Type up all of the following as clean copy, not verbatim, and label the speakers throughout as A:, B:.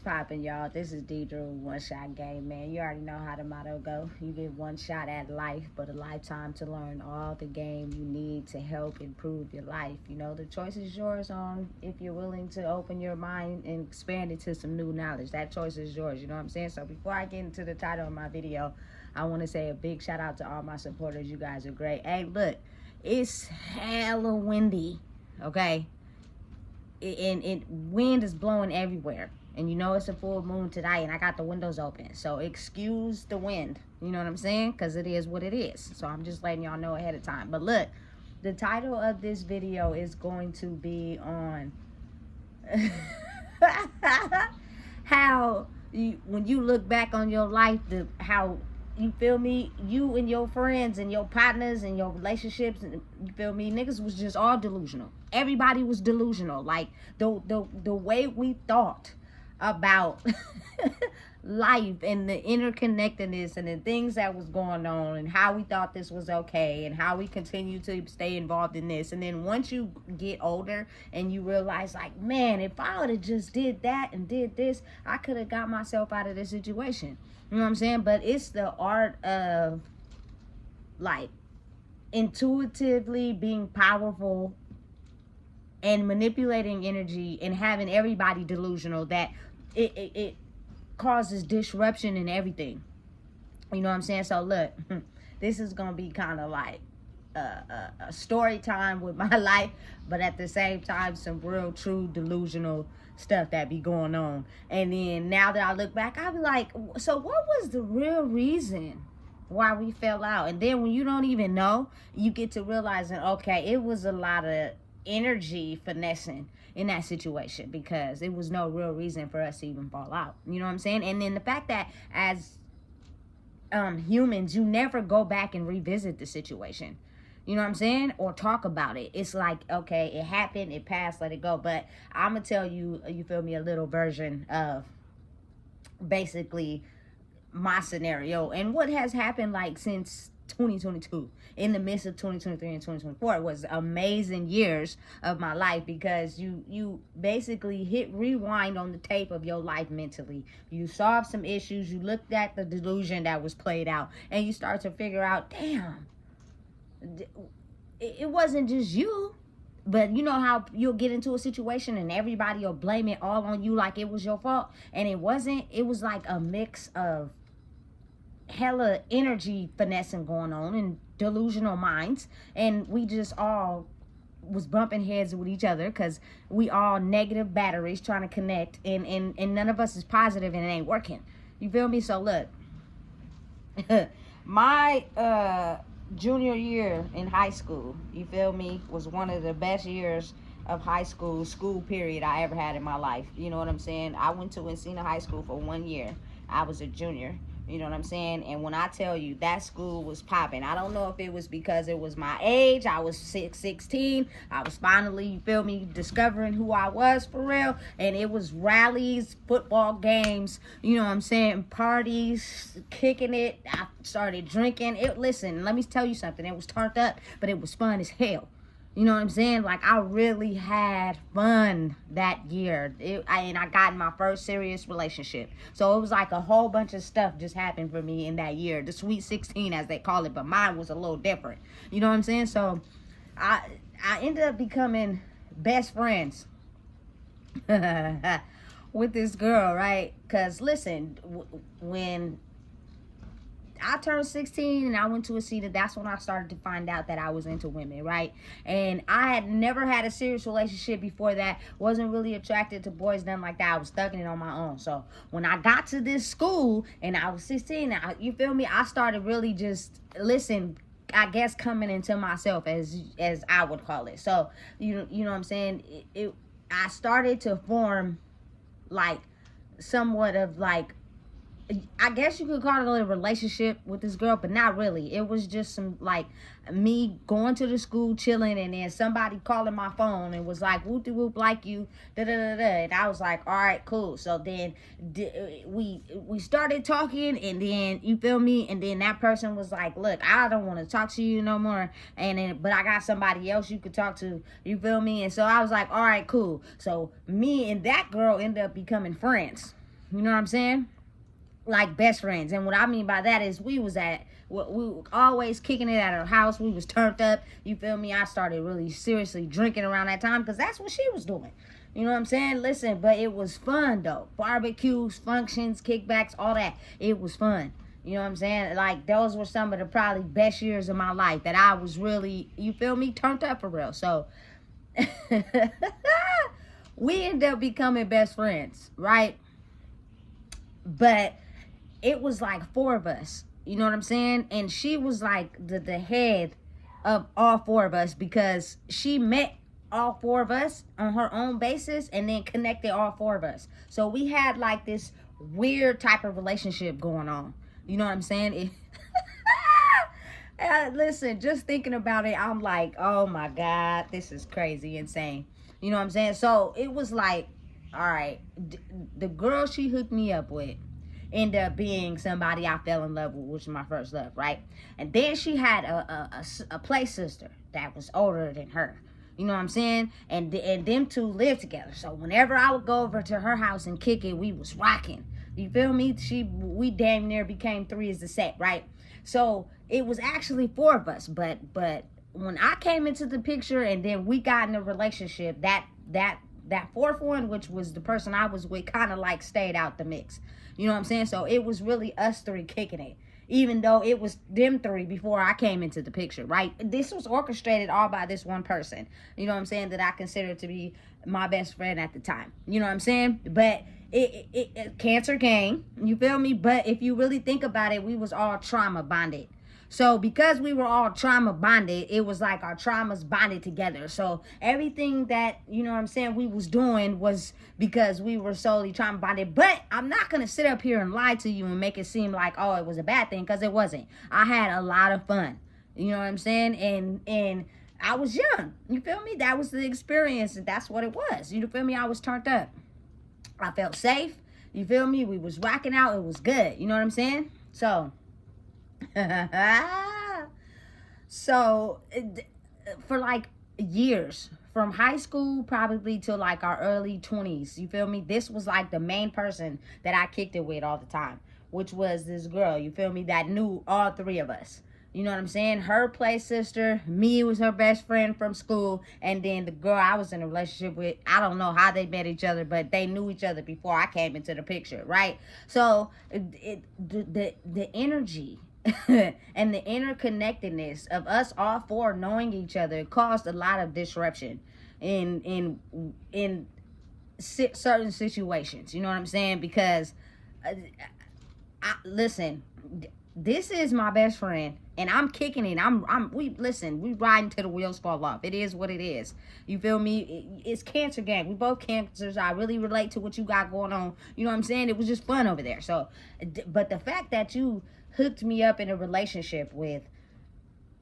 A: Poppin', y'all. This is Deidre One Shot Game, man. You already know how the motto go. You get one shot at life, but a lifetime to learn all the game you need to help improve your life. You know, the choice is yours on if you're willing to open your mind and expand it to some new knowledge. That choice is yours, you know what I'm saying? So before I get into the title of my video, I want to say a big shout out to all my supporters. You guys are great. Hey, look, it's hella windy, okay? And wind is blowing everywhere, and you know it's a full moon tonight, and I got the windows open, so excuse the wind, you know what I'm saying, because it is what it is. So I'm just letting y'all know ahead of time. But look, the title of this video is going to be on how when you look back on your life, how you feel me, you and your friends and your partners and your relationships, and you feel me, niggas was just all delusional. Everybody was delusional. Like the way we thought about life and the interconnectedness and the things that was going on, and how we thought this was okay, and how we continue to stay involved in this. And then once you get older and you realize, like, man, if I would have just did that and did this, I could have got myself out of this situation. You know what I'm saying? But it's the art of, like, intuitively being powerful and manipulating energy and having everybody delusional, that it causes disruption in everything. You know what I'm saying? So look, this is gonna be kind of like a story time with my life, but at the same time some real true delusional stuff that be going on. And then now that I look back, I'll be like, so what was the real reason why we fell out? And then when you don't even know, you get to realizing, okay, it was a lot of energy finessing in that situation, because it was no real reason for us to even fall out. You know what I'm saying? And then the fact that as humans, you never go back and revisit the situation, you know what I'm saying, or talk about it. It's like, okay, it happened, it passed, let it go. But I'm gonna tell you, you feel me, a little version of basically my scenario and what has happened, like, since 2022, in the midst of 2023 and 2024. It was amazing years of my life, because you basically hit rewind on the tape of your life mentally. You solved some issues, you looked at the delusion that was played out, and you start to figure out, damn, it wasn't just you. But you know how you'll get into a situation and everybody will blame it all on you, like it was your fault, and it wasn't. It was like a mix of hella energy finessing going on in delusional minds, and we just all was bumping heads with each other, because we all negative batteries trying to connect, and none of us is positive, and it ain't working. You feel me? So look, my junior year in high school, you feel me, was one of the best years of school period I ever had in my life. You know what I'm saying? I went to Encina High School for 1 year. I was a junior. You know what I'm saying? And when I tell you that school was popping, I don't know if it was because it was my age. I was 16. I was finally, you feel me, discovering who I was for real. And it was rallies, football games, you know what I'm saying, parties, kicking it. I started drinking. Listen, let me tell you something. It was turned up, but it was fun as hell. You know what I'm saying? Like, I really had fun that year. And I got in my first serious relationship. So it was like a whole bunch of stuff just happened for me in that year. The Sweet 16, as they call it. But mine was a little different. You know what I'm saying? So I ended up becoming best friends with this girl, right? Because, listen, when I turned 16 and I went to a cedar, that's when I started to find out that I was into women, right? And I had never had a serious relationship before that. Wasn't really attracted to boys, nothing like that. I was thugging it on my own. So when I got to this school and I was 16, you feel me, I started really just, listen, I guess coming into myself, as I would call it. So you know what I'm saying? I started to form, like, somewhat of, like, I guess you could call it a relationship with this girl, but not really. It was just some, like, me going to the school, chilling, and then somebody calling my phone and was like, whoop de whoop, like you, da da da da. And I was like, all right, cool. So then we started talking, and then, you feel me, and then that person was like, look, I don't want to talk to you no more, and then, but I got somebody else you could talk to, you feel me? And so I was like, all right, cool. So me and that girl ended up becoming friends. You know what I'm saying? Like best friends. And what I mean by that is we were always kicking it at her house. We was turned up. You feel me? I started really seriously drinking around that time because that's what she was doing. You know what I'm saying? Listen, but it was fun though. Barbecues, functions, kickbacks, all that. It was fun. You know what I'm saying? Like, those were some of the probably best years of my life that I was really, you feel me, turned up for real. So, we ended up becoming best friends, right? But it was like four of us. You know what I'm saying? And she was like the head of all four of us because she met all four of us on her own basis and then connected all four of us. So we had like this weird type of relationship going on. You know what I'm saying? Listen, just thinking about it, I'm like, oh my God, this is crazy, insane. You know what I'm saying? So it was like, all right, the girl she hooked me up with ended up being somebody I fell in love with, which was my first love, right? And then she had a play sister that was older than her. You know what I'm saying? And them two lived together. So whenever I would go over to her house and kick it, we was rocking. You feel me? We damn near became three as the set, right? So it was actually four of us. But when I came into the picture and then we got in a relationship, that fourth one, which was the person I was with, kind of like stayed out the mix. You know what I'm saying? So it was really us three kicking it, even though it was them three before I came into the picture, right? This was orchestrated all by this one person, you know what I'm saying, that I considered to be my best friend at the time. You know what I'm saying? But it cancer gang, you feel me? But if you really think about it, we was all trauma bonded. So because we were all trauma bonded, it was like our traumas bonded together. So everything that, you know what I'm saying, we was doing was because we were solely trauma bonded. But I'm not going to sit up here and lie to you and make it seem like, oh, it was a bad thing, because it wasn't. I had a lot of fun. You know what I'm saying? And I was young. You feel me? That was the experience, and that's what it was. You feel me? I was turned up. I felt safe. You feel me? We was rocking out. It was good. You know what I'm saying? So... so for like years, from high school probably to like our early 20s, you feel me, this was like the main person that I kicked it with all the time, which was this girl, you feel me, that knew all three of us. You know what I'm saying? Her play sister, me was her best friend from school, and then the girl I was in a relationship with, I don't know how they met each other, but they knew each other before I came into the picture, right? So the energy and the interconnectedness of us all four knowing each other caused a lot of disruption in certain situations. You know what I'm saying? Because listen, this is my best friend, and I'm kicking it. We riding till the wheels fall off. It is what it is. You feel me? It's cancer gang. We both cancers. I really relate to what you got going on. You know what I'm saying? It was just fun over there. So, but the fact that you hooked me up in a relationship with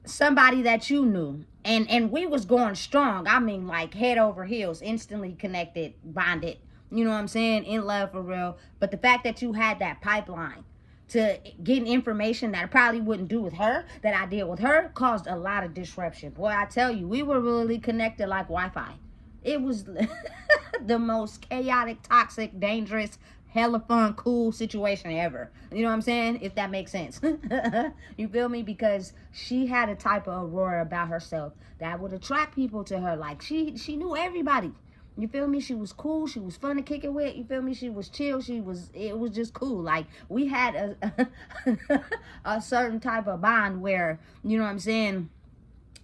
A: somebody that you knew, and we was going strong. I mean, like head over heels, instantly connected, bonded. You know what I'm saying? In love for real. But the fact that you had that pipeline to getting information that I probably wouldn't do with her, that I did with her, caused a lot of disruption. Boy, I tell you, we were really connected like Wi-Fi. It was the most chaotic, toxic, dangerous, hella fun, cool situation ever. You know what I'm saying? If that makes sense. You feel me? Because she had a type of aurora about herself that would attract people to her. Like, she knew everybody. You feel me? She was cool. She was fun to kick it with. You feel me? She was chill. It was just cool. Like, we had a certain type of bond where, you know what I'm saying,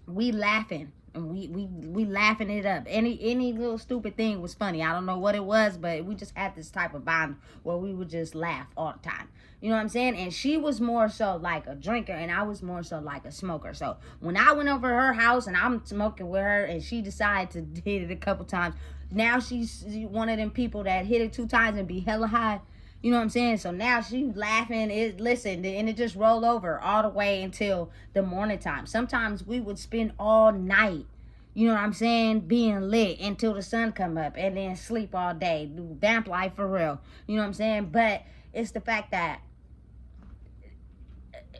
A: we laughing. And we laughing it up. Any little stupid thing was funny. I don't know what it was, but we just had this type of bond where we would just laugh all the time. You know what I'm saying? And she was more so like a drinker, and I was more so like a smoker. So when I went over to her house and I'm smoking with her, and she decided to hit it a couple times, now she's one of them people that hit it 2 times and be hella high. You know what I'm saying? So now she's laughing. Listen, and it just rolled over all the way until the morning time. Sometimes we would spend all night, you know what I'm saying, being lit until the sun come up, and then sleep all day. Do vamp life for real. You know what I'm saying? But it's the fact that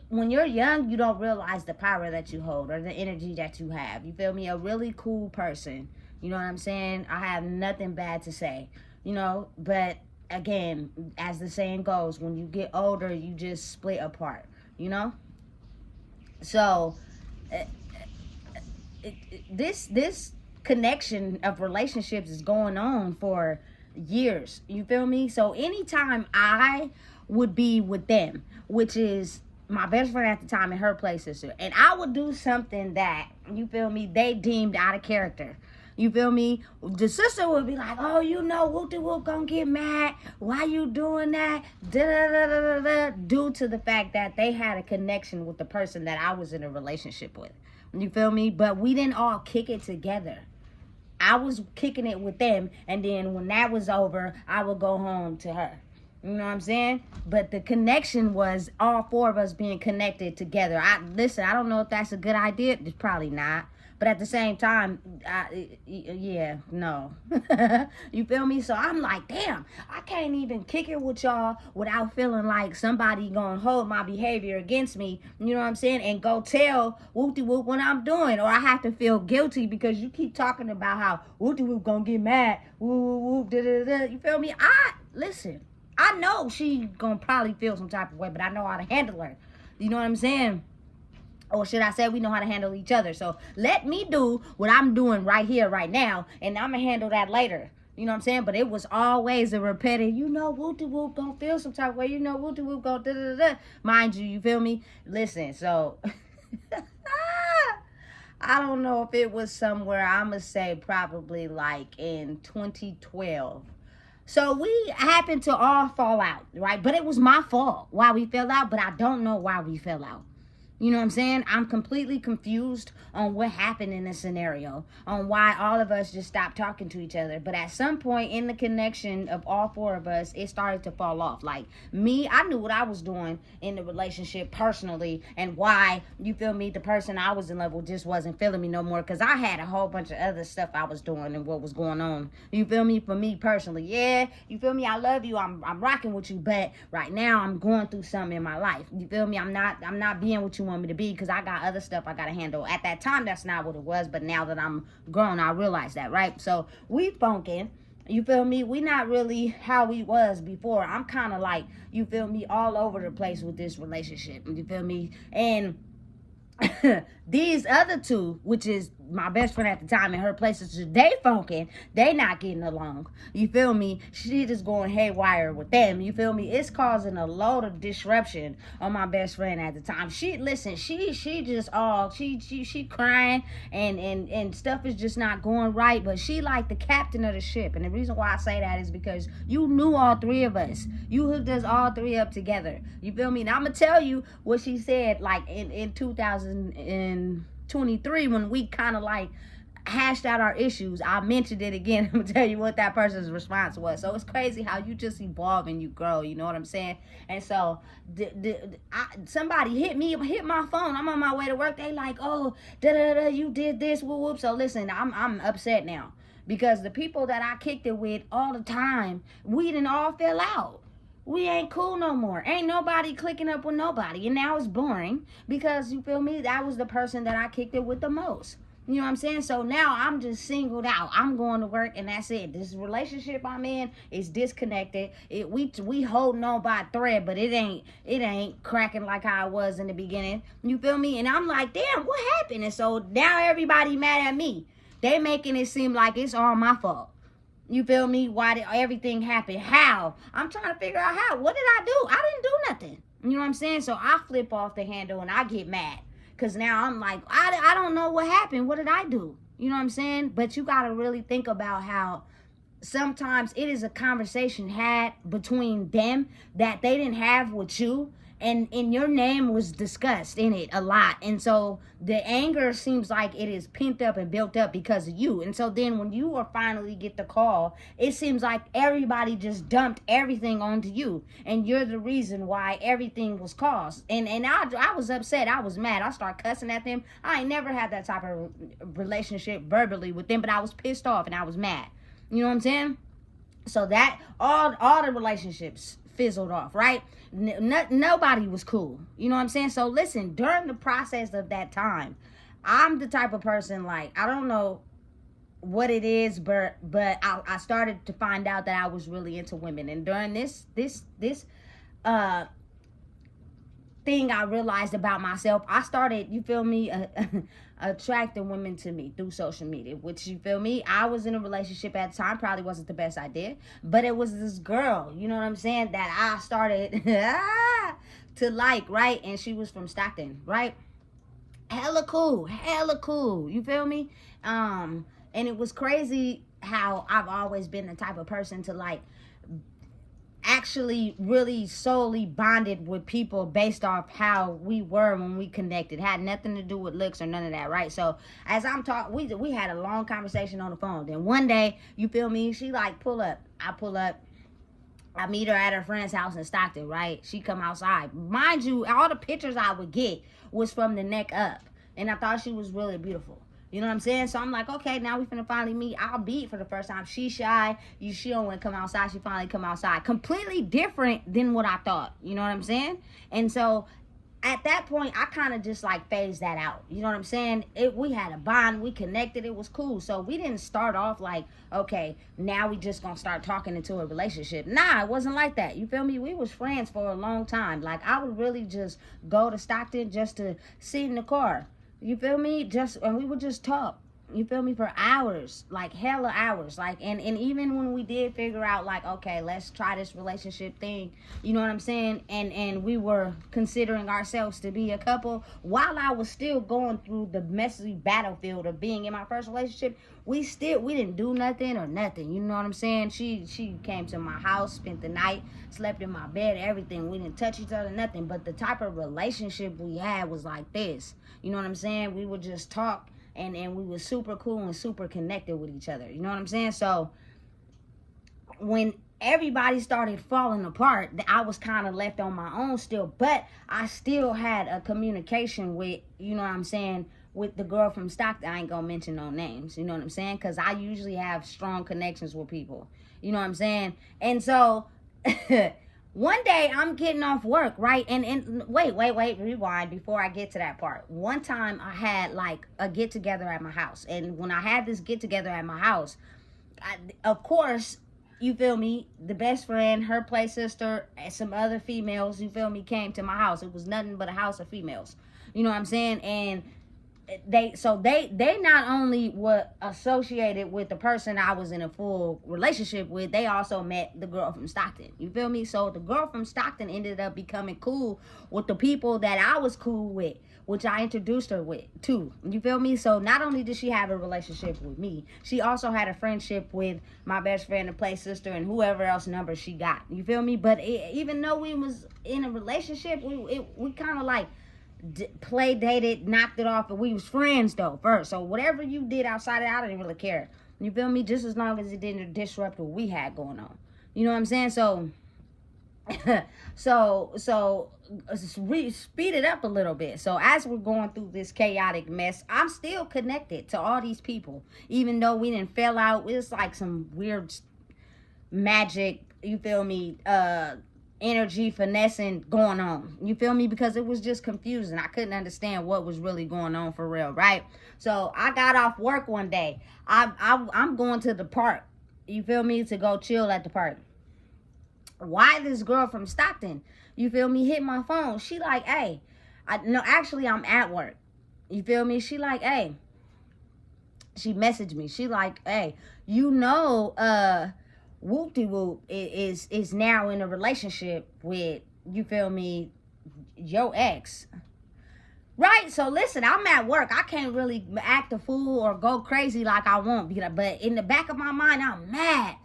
A: when you're young, you don't realize the power that you hold or the energy that you have. You feel me? A really cool person. You know what I'm saying? I have nothing bad to say, you know, but again, as the saying goes, when you get older, you just split apart, you know? So, uh, this connection of relationships is going on for years. You feel me? So anytime I would be with them, which is my best friend at the time and her play sister, and I would do something that, you feel me, they deemed out of character. You feel me? The sister would be like, oh, you know, whoop de whoop gonna get mad. Why you doing that? Da da da da da. Due to the fact that they had a connection with the person that I was in a relationship with. You feel me? But we didn't all kick it together. I was kicking it with them, and then when that was over, I would go home to her. You know what I'm saying? But the connection was all four of us being connected together. I don't know if that's a good idea. It's probably not. But at the same time, yeah, no. You feel me? So I'm like, damn, I can't even kick it with y'all without feeling like somebody gonna hold my behavior against me, you know what I'm saying? And go tell whoop-de-whoop what I'm doing. Or I have to feel guilty because you keep talking about how whoop-de-whoop gonna get mad. Whoop-whoop, da-da-da. You feel me? Listen, I know she gonna probably feel some type of way, but I know how to handle her. You know what I'm saying? Or should I say, we know how to handle each other. So let me do what I'm doing right here, right now, and I'm going to handle that later. You know what I'm saying? But it was always a repetitive, you know, whoop-de-whoop gonna feel some type of way. You know, whoop-de-whoop gonna da-da-da-da. Mind you feel me? Listen, so I don't know if it was somewhere, I'm going to say probably like in 2012. So we happened to all fall out, right? But it was my fault why we fell out, but I don't know why we fell out. You know what I'm saying? I'm completely confused on what happened in this scenario, on why all of us just stopped talking to each other. But at some point in the connection of all four of us, it started to fall off. Like me, I knew what I was doing in the relationship personally, and why, you feel me, the person I was in love with just wasn't feeling me no more, because I had a whole bunch of other stuff I was doing and what was going on. You feel me? For me personally, yeah, you feel me? I love you. I'm rocking with you, but right now I'm going through something in my life. You feel me? I'm not being with you want me to be, because I got other stuff I gotta handle. At that time, that's not what it was, but now that I'm grown, I realize that, right? So we funking, you feel me? We not really how we was before. I'm kind of like, you feel me, all over the place with this relationship, you feel me? And these other two, which is my best friend at the time and her places, they funking, they not getting along. You feel me? She just going haywire with them. You feel me? It's causing a load of disruption on my best friend at the time. She just all she crying and stuff is just not going right. But she like the captain of the ship, and the reason why I say that is because you knew all three of us. You hooked us all three up together. You feel me? Now I'm gonna tell you what she said like in 2023 when we kind of like hashed out our issues. I mentioned it again. I'm gonna tell you what that person's response was. So it's crazy how you just evolve and you grow, you know what I'm saying? And so somebody hit my phone. I'm on my way to work. They like, oh, you did this, whoop whoop. So listen, I'm upset now, because the people that I kicked it with all the time, we didn't all fell out. We ain't cool no more. Ain't nobody clicking up with nobody. And now it's boring, because, you feel me, that was the person that I kicked it with the most. You know what I'm saying? So now I'm just singled out. I'm going to work, and that's it. This relationship I'm in is disconnected. We holding on by a thread, but it ain't cracking like how it was in the beginning. You feel me? And I'm like, damn, what happened? And so now everybody mad at me. They making it seem like it's all my fault. You feel me? Why did everything happen? How? I'm trying to figure out how. What did I do? I didn't do nothing. You know what I'm saying? So I flip off the handle and I get mad. Because now I'm like, I don't know what happened. What did I do? You know what I'm saying? But you got to really think about how sometimes it is a conversation had between them that they didn't have with you. And your name was discussed in it a lot. And so the anger seems like it is pent up and built up because of you. And so then when you finally get the call, it seems like everybody just dumped everything onto you. And you're the reason why everything was caused. And I was upset. I was mad. I started cussing at them. I ain't never had that type of relationship verbally with them, but I was pissed off and I was mad. You know what I'm saying? So that all the relationships fizzled off, right? Nobody was cool. You know what I'm saying? So listen, during the process of that time, I'm the type of person, like, I don't know what it is, but I started to find out that I was really into women. And during this uh thing I realized about myself, I started, you feel me, attracting women to me through social media, which, you feel me, I was in a relationship at the time, probably wasn't the best idea, but it was this girl, you know what I'm saying, that I started to like, right? And she was from Stockton, right? Hella cool, you feel me? And it was crazy how I've always been the type of person to like actually really solely bonded with people based off how we were when we connected. Had nothing to do with looks or none of that, right? So as I'm talking, we had a long conversation on the phone. Then one day, you feel me, she like pull up. I pull up. I meet her at her friend's house in Stockton, right? She come outside. Mind you, all the pictures I would get was from the neck up. And I thought she was really beautiful. You know what I'm saying? So I'm like, okay, now we finna finally meet. I'll beat for the first time. She shy. She don't want to come outside. She finally come outside. Completely different than what I thought. You know what I'm saying? And so at that point, I kind of just like phased that out. You know what I'm saying? We had a bond. We connected. It was cool. So we didn't start off like, okay, now we just gonna start talking into a relationship. Nah, it wasn't like that. You feel me? We was friends for a long time. Like, I would really just go to Stockton just to sit in the car. You feel me? And we would just talk. You feel me? For hours, like hella hours. Like, and even when we did figure out, like, okay, let's try this relationship thing, you know what I'm saying? And we were considering ourselves to be a couple while I was still going through the messy battlefield of being in my first relationship. We didn't do nothing or nothing. You know what I'm saying? She came to my house, spent the night, slept in my bed, everything. We didn't touch each other, nothing. But the type of relationship we had was like this. You know what I'm saying? We would just talk. And we were super cool and super connected with each other. You know what I'm saying? So when everybody started falling apart, I was kind of left on my own still. But I still had a communication with, you know what I'm saying, with the girl from Stockton. I ain't gonna mention no names. You know what I'm saying? Because I usually have strong connections with people. You know what I'm saying? And so one day I'm getting off work, right? And wait, rewind before I get to that part. One time I had like a get together at my house. And when I had this get together at my house, of course, you feel me, the best friend, her play sister, and some other females, you feel me, came to my house. It was nothing but a house of females. You know what I'm saying? And they not only were associated with the person I was in a full relationship with, they also met the girl from Stockton. You feel me? So the girl from Stockton ended up becoming cool with the people that I was cool with, which I introduced her with too. You feel me? So not only did she have a relationship with me, she also had a friendship with my best friend, the play sister, and whoever else number she got. You feel me? But even though we was in a relationship, we kind of like play dated, knocked it off, and we was friends though first. So whatever you did outside of that, I didn't really care. You feel me? Just as long as it didn't disrupt what we had going on. You know what I'm saying? So we speed it up a little bit. So as we're going through this chaotic mess, I'm still connected to all these people, even though we didn't fell out. It's like some weird magic, you feel me, energy finessing going on. You feel me? Because it was just confusing. I couldn't understand what was really going on for real, right? So I got off work one day. I'm going to the park. You feel me? To go chill at the park. Why this girl from Stockton, you feel me, hit my phone. She like, hey, actually I'm at work. You feel me? She like, hey. She messaged me. She like, hey, you know, Whoop-de-Whoop is now in a relationship with, you feel me, your ex. Right? So listen, I'm at work. I can't really act a fool or go crazy like I want. But in the back of my mind, I'm mad.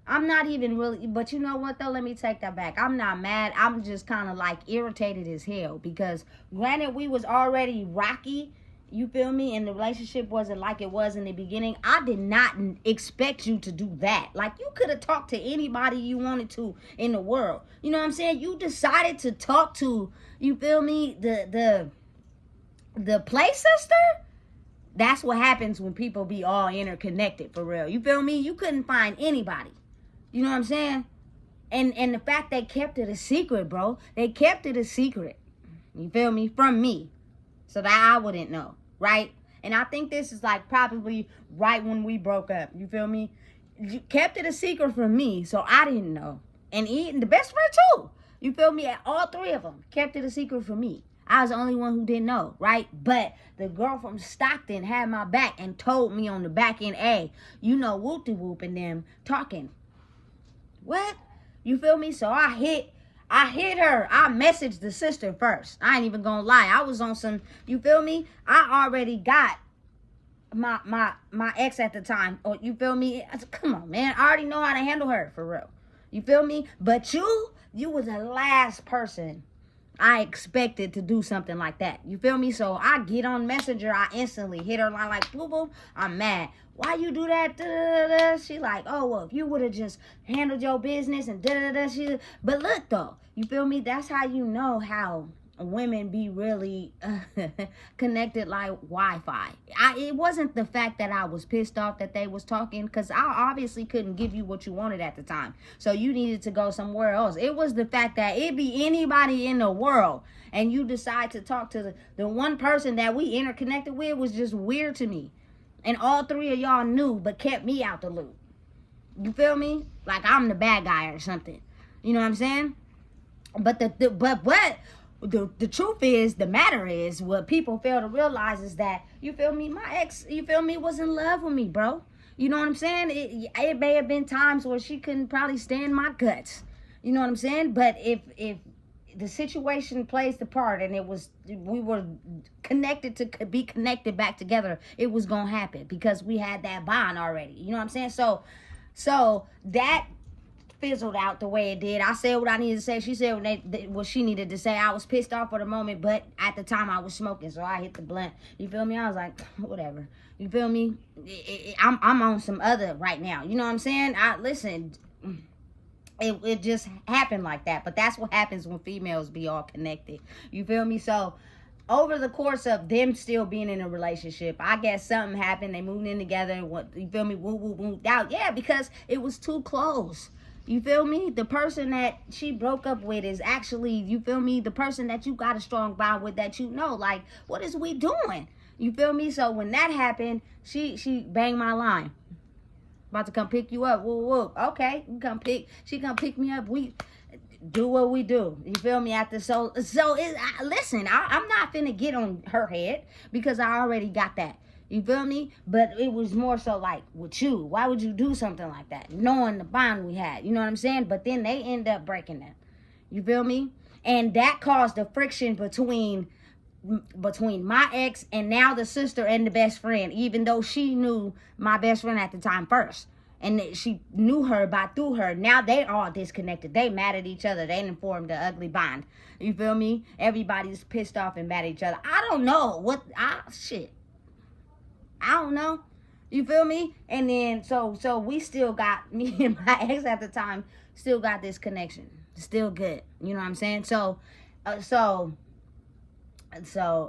A: I'm not even really, but you know what though? Let me take that back. I'm not mad. I'm just kind of like irritated as hell. Because granted, we was already rocky. You feel me? And the relationship wasn't like it was in the beginning. I did not expect you to do that. Like, you could have talked to anybody you wanted to in the world. You know what I'm saying? You decided to talk to, you feel me, the play sister? That's what happens when people be all interconnected for real. You feel me? You couldn't find anybody. You know what I'm saying? And the fact they kept it a secret, bro. They kept it a secret. You feel me? From me. So that I wouldn't know, right? And I think this is like probably right when we broke up. You feel me? You kept it a secret from me, so I didn't know. And the best friend too. You feel me? All three of them kept it a secret from me. I was the only one who didn't know, right? But the girl from Stockton had my back and told me on the back end, hey, you know, whoop-de-whoop and them talking. What? You feel me? So I hit her. I messaged the sister first. I ain't even gonna lie. I was on some, you feel me? I already got my ex at the time. Or you feel me? I said, come on, man. I already know how to handle her, for real. You feel me? But you was the last person I expected to do something like that. You feel me? So I get on Messenger. I instantly hit her line like, boom, boom. I'm mad. Why you do that? Da, da, da, da. She like, oh, well, if you would have just handled your business and da, da, da. But look, though. You feel me? That's how you know how women be really connected like Wi-Fi. It wasn't the fact that I was pissed off that they was talking, because I obviously couldn't give you what you wanted at the time, so you needed to go somewhere else. It was the fact that it be anybody in the world and you decide to talk to the one person that we interconnected with was just weird to me, and all three of y'all knew but kept me out the loop. You feel me? Like I'm the bad guy or something. You know what I'm saying? But the truth is, the matter is, what people fail to realize is that, you feel me, my ex, you feel me, was in love with me, bro. You know what I'm saying? It may have been times where she couldn't probably stand my guts. You know what I'm saying? But if the situation plays the part and we were connected to be connected back together, it was gonna happen because we had that bond already. You know what I'm saying? So that fizzled out the way it did. I said what I needed to say. She said what she needed to say. I was pissed off for the moment, but at the time I was smoking, so I hit the blunt. You feel me? I was like, whatever. You feel me? I'm on some other right now. You know what I'm saying? Listen. It just happened like that. But that's what happens when females be all connected. You feel me? So over the course of them still being in a relationship, I guess something happened. They moved in together. What, you feel me? Moved out. Yeah, because it was too close. You feel me? The person that she broke up with is actually, you feel me, the person that you got a strong bond with, that you know, like, what is we doing? You feel me? So when that happened, she banged my line. About to come pick you up. Whoop, whoop. Okay, she come pick me up. We do what we do. You feel me? Listen, I'm not finna get on her head because I already got that. You feel me? But it was more so like, with you, why would you do something like that? Knowing the bond we had. You know what I'm saying? But then they end up breaking that. You feel me? And that caused the friction between my ex and now the sister and the best friend, even though she knew my best friend at the time first. And she knew her through her. Now they all disconnected. They mad at each other. They didn't form the ugly bond. You feel me? Everybody's pissed off and mad at each other. I don't know. I don't know. You feel me? And then so we still got, me and my ex at the time still got this connection. Still good. You know what I'm saying? So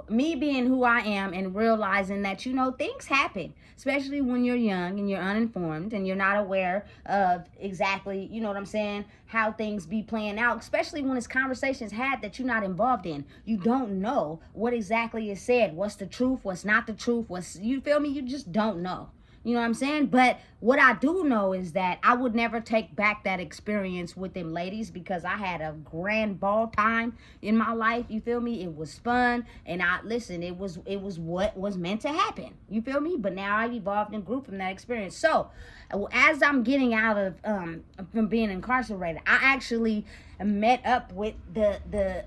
A: me being who I am and realizing that, you know, things happen, especially when you're young and you're uninformed and you're not aware of exactly, you know what I'm saying, how things be playing out, especially when it's conversations had that you're not involved in. You don't know what exactly is said, what's the truth, what's not the truth, you feel me? You just don't know. You know what I'm saying? But what I do know is that I would never take back that experience with them ladies, because I had a grand ball time in my life. You feel me? It was fun. And it was what was meant to happen. You feel me? But now I've evolved and grew from that experience. So as I'm getting out of from being incarcerated, I actually met up with the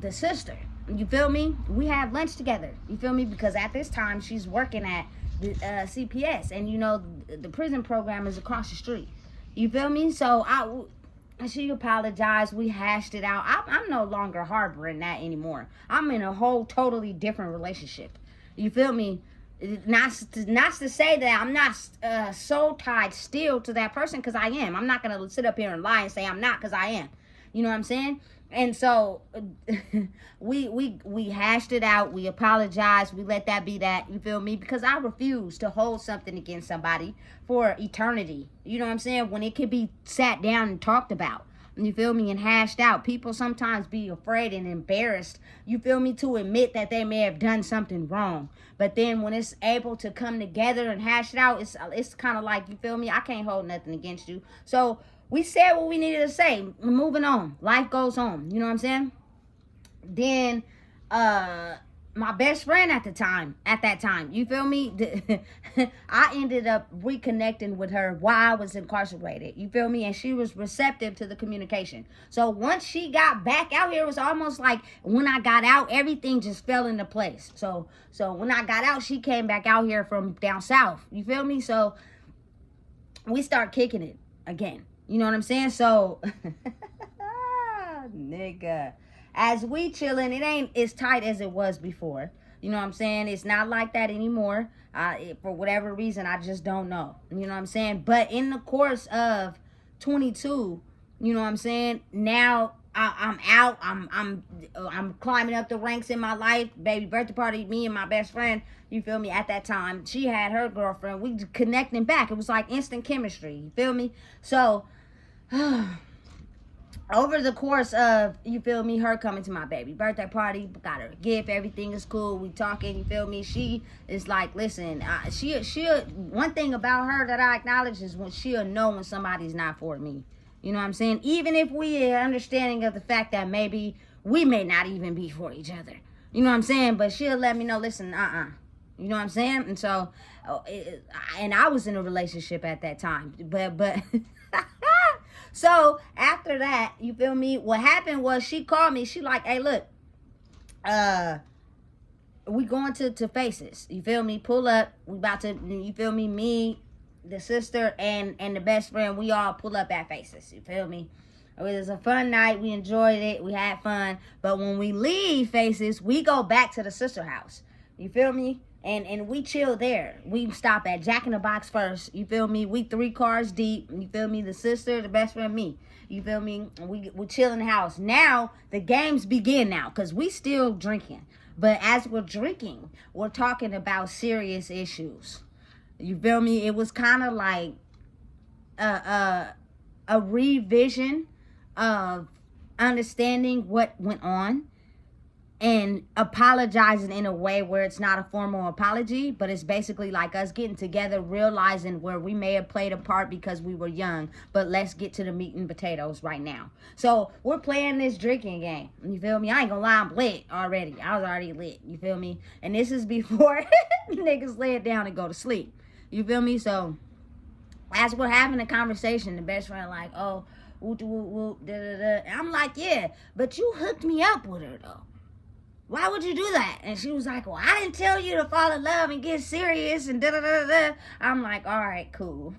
A: sister. You feel me? We have lunch together. You feel me? Because at this time she's working at the CPS, and you know the prison program is across the street. You feel me? So she apologized. We hashed it out. I'm no longer harboring that anymore. I'm in a whole totally different relationship. You feel me? Not to say that I'm not soul tied still to that person, because I am. I'm not gonna sit up here and lie and say I'm not, because I am. You know what I'm saying? And so we hashed it out. We apologized. We let that be that. You feel me? Because I refuse to hold something against somebody for eternity. You know what I'm saying? When it could be sat down and talked about. You feel me? And hashed out. People sometimes be afraid and embarrassed, you feel me, to admit that they may have done something wrong. But then when it's able to come together and hash it out, it's kind of like, you feel me, I can't hold nothing against you. So we said what we needed to say. We're moving on. Life goes on. You know what I'm saying? Then my best friend at that time, you feel me, I ended up reconnecting with her while I was incarcerated, you feel me, and she was receptive to the communication. So once she got back out here, it was almost like when I got out, everything just fell into place. So when I got out, she came back out here from down south, you feel me, so we start kicking it again, you know what I'm saying? So nigga, as we chilling, it ain't as tight as it was before. You know what I'm saying? It's not like that anymore. For whatever reason, I just don't know. You know what I'm saying? But in the course of 22, you know what I'm saying? Now I'm out. I'm climbing up the ranks in my life. Baby birthday party, me and my best friend. You feel me? At that time, she had her girlfriend. We connecting back. It was like instant chemistry. You feel me? So. Over the course of, you feel me, her coming to my baby birthday party, got her a gift, everything is cool, we talking, you feel me, she is like, listen, she'll, one thing about her that I acknowledge is when she'll know when somebody's not for me, you know what I'm saying, even if we are understanding of the fact that maybe we may not even be for each other, you know what I'm saying, but she'll let me know, listen, you know what I'm saying, and so, and I was in a relationship at that time, but so after that, you feel me, what happened was she called me, she like, hey, look, we going to Faces, you feel me, pull up, we about to, you feel me, the sister, and the best friend, we all pull up at Faces, you feel me. It was a fun night, we enjoyed it, we had fun, but when we leave Faces, we go back to the sister house, you feel me. And we chill there. We stop at Jack in the Box first. You feel me? We 3 cars deep. You feel me? The sister, the best friend, me. You feel me? We chill in the house. Now, the games begin now. Because we still drinking. But as we're drinking, we're talking about serious issues. You feel me? It was kind of like a revision of understanding what went on. And apologizing in a way where it's not a formal apology, but it's basically like us getting together, realizing where we may have played a part because we were young, but let's get to the meat and potatoes right now. So we're playing this drinking game, you feel me? I ain't gonna lie, I'm lit already. I was already lit, you feel me? And this is before niggas lay it down and go to sleep, you feel me? So as we're having a conversation, the best friend like, oh, woo, woo, woo, da, da, da. And I'm like, yeah, but you hooked me up with her though. Why would you do that? And she was like, well, I didn't tell you to fall in love and get serious and da-da-da-da. I'm like, all right, cool.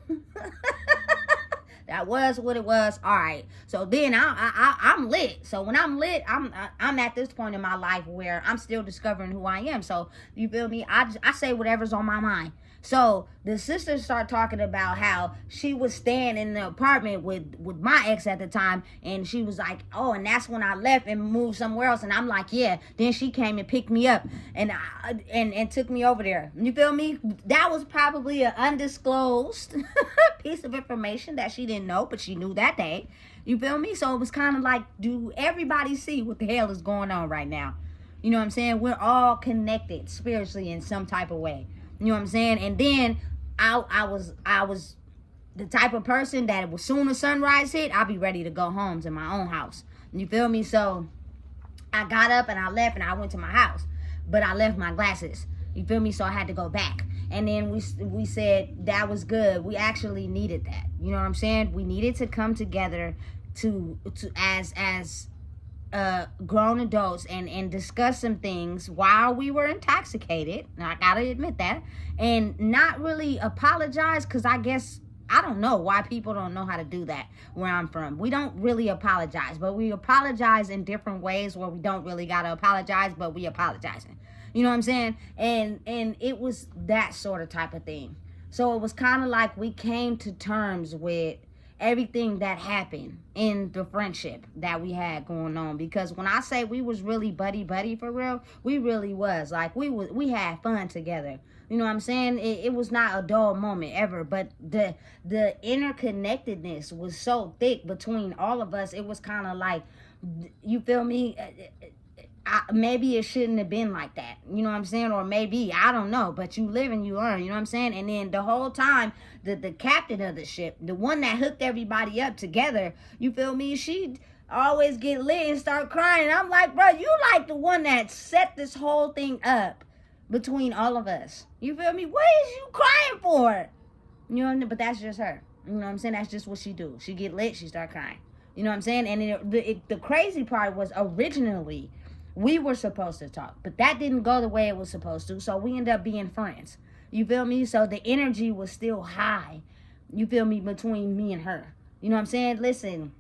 A: That was what it was. All right. So then I'm lit. So when I'm lit, I'm at this point in my life where I'm still discovering who I am. So you feel me? I say whatever's on my mind. So the sister started talking about how she was staying in the apartment with my ex at the time, and she was like, oh, and that's when I left and moved somewhere else. And I'm like, yeah. Then she came and picked me up and took me over there. You feel me? That was probably an undisclosed piece of information that she didn't know, but she knew that day. You feel me? So it was kind of like, do everybody see what the hell is going on right now? You know what I'm saying? We're all connected spiritually in some type of way. You know what I'm saying? And then I was the type of person that as soon as sunrise hit, I'll be ready to go home to my own house. You feel me? So I got up and I left and I went to my house. But I left my glasses. You feel me? So I had to go back. And then we said that was good. We actually needed that. You know what I'm saying? We needed to come together to as grown adults and discuss some things while we were intoxicated. I gotta admit that. And not really apologize, because I guess, I don't know why people don't know how to do that where I'm from. We don't really apologize, but we apologize in different ways where we don't really gotta apologize, but we apologizing. You know what I'm saying? And it was that sort of type of thing. So it was kind of like we came to terms with everything that happened in the friendship that we had going on. Because when I say we was really buddy for real, we really was. Like, we had fun together. You know what I'm saying? It was not a dull moment ever, but the interconnectedness was so thick between all of us. It was kind of like, you feel me? Maybe it shouldn't have been like that. You know what I'm saying? Or maybe, I don't know. But you live and you learn. You know what I'm saying? And then the whole time, the captain of the ship, the one that hooked everybody up together, you feel me? She always get lit and start crying. I'm like, bro, you like the one that set this whole thing up between all of us. You feel me? What is you crying for? You know, but that's just her. You know what I'm saying? That's just what she do. She get lit, she start crying. You know what I'm saying? And the crazy part was, originally, we were supposed to talk, but that didn't go the way it was supposed to, so we ended up being friends. You feel me? So the energy was still high, you feel me, between me and her. You know what I'm saying? Listen,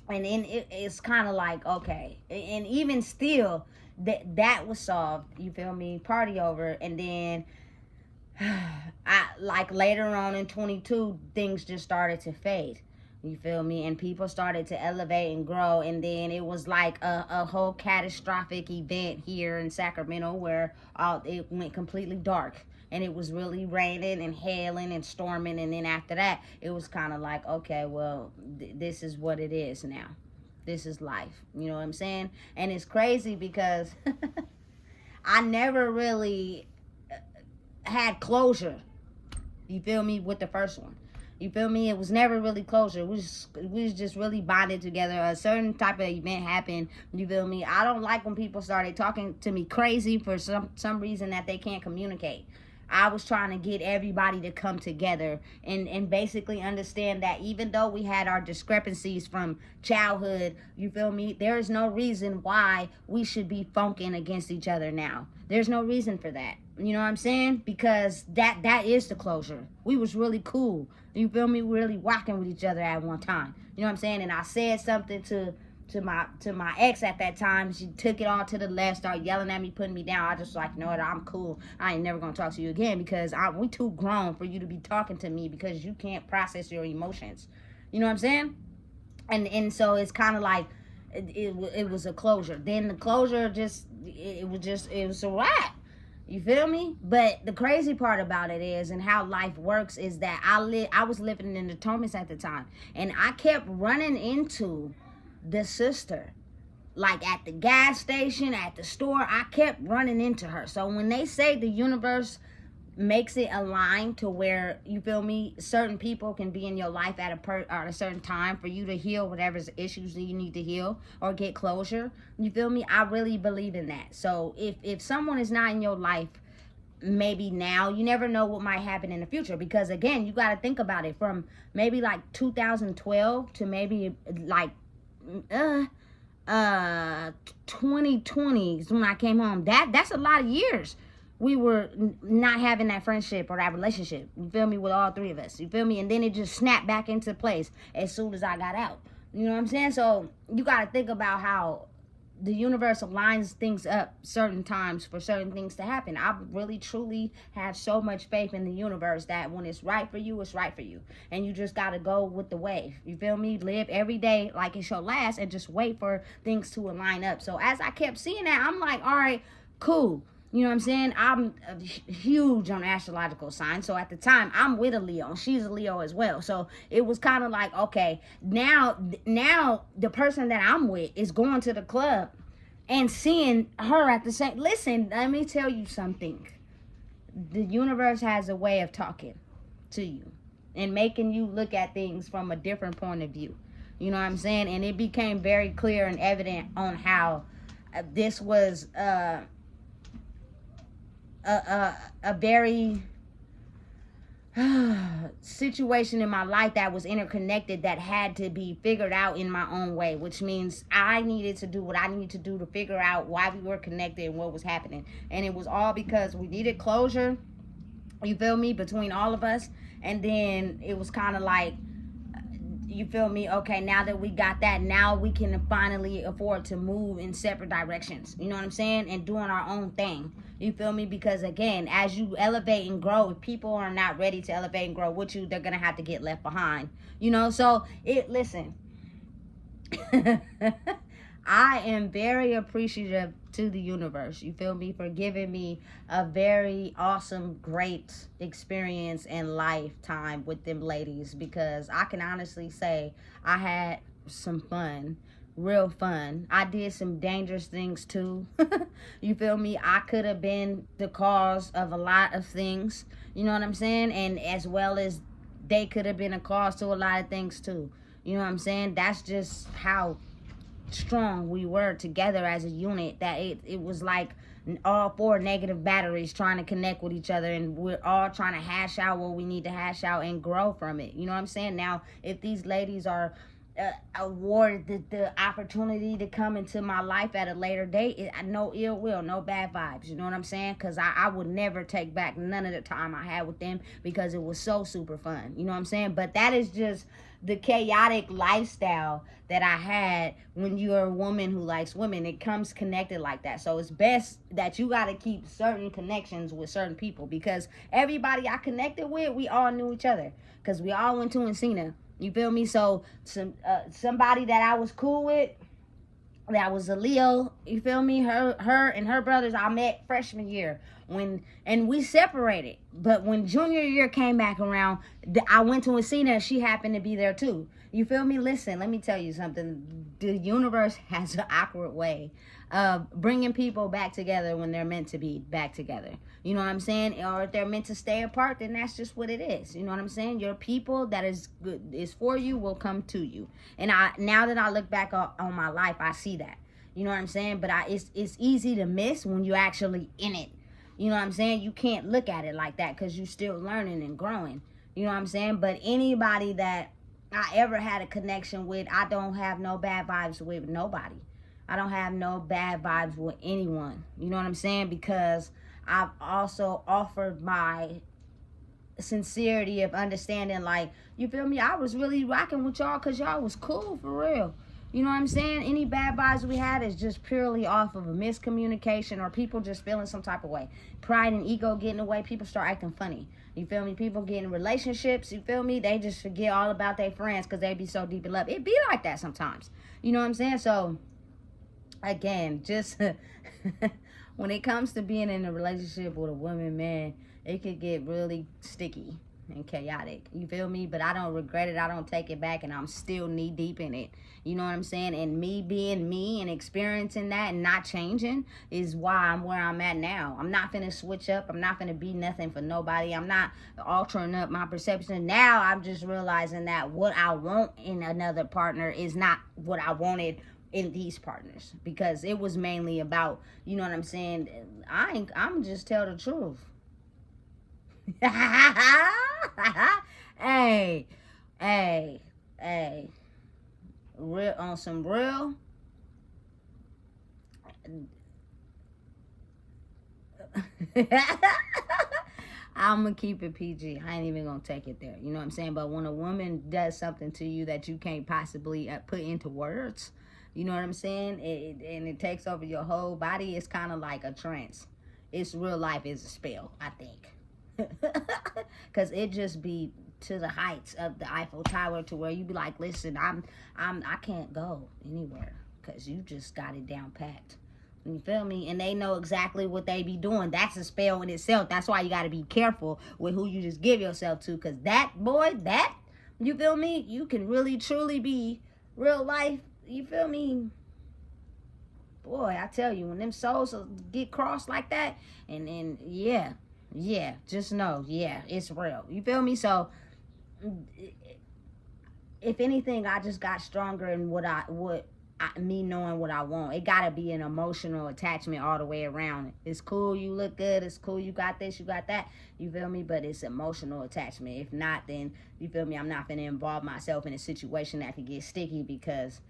A: and then it's kind of like, okay. And even still, that was solved, you feel me, party over. And then like later on in 22, things just started to fade, you feel me, and people started to elevate and grow. And then it was like a whole catastrophic event here in Sacramento where it went completely dark, and it was really raining and hailing and storming. And then after that, it was kind of like, okay, well, this is what it is now. This is life. You know what I'm saying? And it's crazy because I never really had closure. You feel me? With the first one. You feel me? It was never really closure. We was just really bonded together. A certain type of event happened. You feel me? I don't like when people started talking to me crazy for some reason that they can't communicate. I was trying to get everybody to come together and basically understand that even though we had our discrepancies from childhood, you feel me, there is no reason why we should be funking against each other now. There's no reason for that. You know what I'm saying? Because that is the closure. We was really cool. You feel me? We really rocking with each other at one time. You know what I'm saying? And I said something to my ex at that time. She took it all to the left, started yelling at me, putting me down. I just like, you know what, I'm cool. I ain't never gonna talk to you again, because we too grown for you to be talking to me because you can't process your emotions. You know what I'm saying? And so it's kind of like it was a closure. Then the closure it was a wrap. You feel me? But the crazy part about it is, and how life works, is that I was living in the Thomas at the time, and I kept running into the sister, like at the gas station, at the store. I kept running into her. So when they say the universe makes it align to where, you feel me, certain people can be in your life at a certain time for you to heal whatever issues that you need to heal or get closure, you feel me, I really believe in that. So if someone is not in your life, maybe now, you never know what might happen in the future. Because again, you got to think about it, from maybe like 2012 to maybe like 2020 is when I came home. That's a lot of years we were not having that friendship or that relationship, you feel me, with all three of us, you feel me. And then it just snapped back into place as soon as I got out. You know what I'm saying? So you got to think about how the universe aligns things up certain times for certain things to happen. I really truly have so much faith in the universe that when it's right for you, it's right for you. And you just got to go with the wave. You feel me? Live every day like it's your last, and just wait for things to align up. So as I kept seeing that, I'm like, all right, cool. You know what I'm saying? I'm huge on astrological signs. So at the time, I'm with a Leo. She's a Leo as well. So it was kind of like, okay, now the person that I'm with is going to the club and seeing her at the same. Listen, let me tell you something. The universe has a way of talking to you and making you look at things from a different point of view. You know what I'm saying? And it became very clear and evident on how this was a very situation in my life that was interconnected, that had to be figured out in my own way, which means I needed to do what I needed to do to figure out why we were connected and what was happening. And it was all because we needed closure, you feel me, between all of us. And then it was kind of like you feel me? Okay, now that we got that, now we can finally afford to move in separate directions. You know what I'm saying? And doing our own thing. You feel me? Because again, as you elevate and grow, if people are not ready to elevate and grow with you, they're gonna have to get left behind. You know, so listen. I am very appreciative to the universe, you feel me, for giving me a very awesome, great experience and lifetime with them ladies, because I can honestly say I had some fun, real fun. I did some dangerous things too. You feel me? I could have been the cause of a lot of things, you know what I'm saying? And as well as they could have been a cause to a lot of things too. You know what I'm saying? That's just how strong we were together as a unit, that it was like all four negative batteries trying to connect with each other, and we're all trying to hash out what we need to hash out and grow from it. You know what I'm saying? Now, if these ladies are awarded the opportunity to come into my life at a later date, no ill will, no bad vibes. You know what I'm saying? Because I would never take back none of the time I had with them, because it was so super fun. You know what I'm saying? But that is just the chaotic lifestyle that I had. When you're a woman who likes women, it comes connected like that. So it's best that you got to keep certain connections with certain people, because everybody I connected with, we all knew each other, because we all went to Encina. You feel me? So somebody that I was cool with, that was a Leo, you feel me? Her and her brothers I met freshman year, and we separated. But when junior year came back around, I went to Encina and she happened to be there too. You feel me? Listen, let me tell you something. The universe has an awkward way of bringing people back together when they're meant to be back together. You know what I'm saying? Or if they're meant to stay apart, then that's just what it is. You know what I'm saying? Your people that is good is for you will come to you. And now that I look back on my life, I see that. You know what I'm saying? But it's easy to miss when you're actually in it. You know what I'm saying? You can't look at it like that, because you're still learning and growing. You know what I'm saying? But anybody that I ever had a connection with, I don't have no bad vibes with nobody. I don't have no bad vibes with anyone. You know what I'm saying? Because I've also offered my sincerity of understanding, like, you feel me? I was really rocking with y'all because y'all was cool for real. You know what I'm saying? Any bad vibes we had is just purely off of a miscommunication, or people just feeling some type of way. Pride and ego getting away, people start acting funny. You feel me? People get in relationships, you feel me? They just forget all about their friends because they be so deep in love. It be like that sometimes. You know what I'm saying? So, again, just when it comes to being in a relationship with a woman, man, it could get really sticky and chaotic. You feel me? But I don't regret it. I don't take it back, and I'm still knee deep in it. You know what I'm saying? And me being me and experiencing that and not changing is why I'm where I'm at now. I'm not finna switch up. I'm not finna be nothing for nobody. I'm not altering up my perception. Now I'm just realizing that what I want in another partner is not what I wanted in these partners, because it was mainly about, you know what I'm saying? I'm just tell the truth. hey, hey, real on some real. I'm gonna keep it PG. I ain't even gonna take it there. You know what I'm saying? But when a woman does something to you that you can't possibly put into words, you know what I'm saying? And it takes over your whole body. It's kind of like a trance. It's real life is a spell, I think. Because it just be to the heights of the Eiffel Tower, to where you be like, listen, I can't go anywhere because you just got it down packed. You feel me? And they know exactly what they be doing. That's a spell in itself. That's why you got to be careful with who you just give yourself to, because you feel me? You can really truly be real life. You feel me? Boy, I tell you, when them souls get crossed like that, and yeah, just know, yeah, it's real. You feel me? So, if anything, I just got stronger in me knowing what I want. It gotta be an emotional attachment all the way around. It's cool, you look good. It's cool, you got this, you got that. You feel me? But it's emotional attachment. If not, then you feel me? I'm not gonna involve myself in a situation that could get sticky, because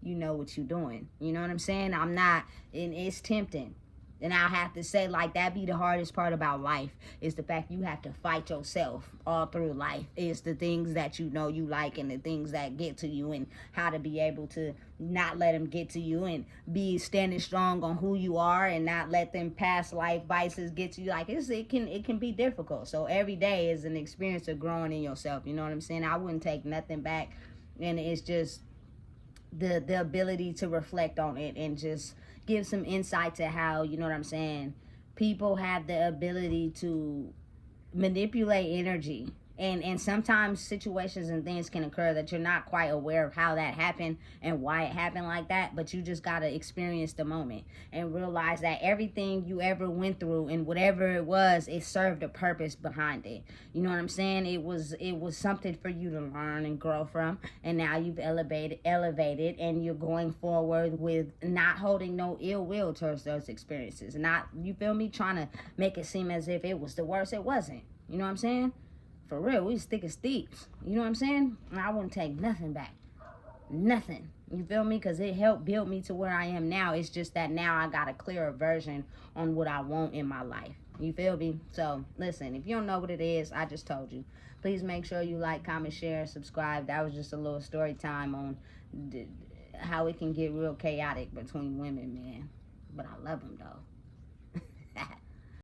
A: you know what you're doing. You know what I'm saying? I'm not, and it's tempting. And I have to say, like, that be the hardest part about life, is the fact you have to fight yourself all through life. It's the things that you know you like and the things that get to you, and how to be able to not let them get to you and be standing strong on who you are and not let them past life vices get to you. Like, it can be difficult. So every day is an experience of growing in yourself. You know what I'm saying? I wouldn't take nothing back. And it's just the ability to reflect on it and just give some insight to how, you know what I'm saying, people have the ability to manipulate energy, and sometimes situations and things can occur that you're not quite aware of how that happened and why it happened like that, but you just got to experience the moment and realize that everything you ever went through and whatever it was, it served a purpose behind it. You know what I'm saying? It was something for you to learn and grow from, and now you've elevated and you're going forward with not holding no ill will towards those experiences, not, you feel me, trying to make it seem as if it was the worst. It wasn't. You know what I'm saying? For real, we was thick as thieves. You know what I'm saying? And I wouldn't take nothing back. Nothing. You feel me? Because it helped build me to where I am now. It's just that now I got a clearer version on what I want in my life. You feel me? So, listen, if you don't know what it is, I just told you. Please make sure you like, comment, share, subscribe. That was just a little story time on how it can get real chaotic between women, man. But I love them, though.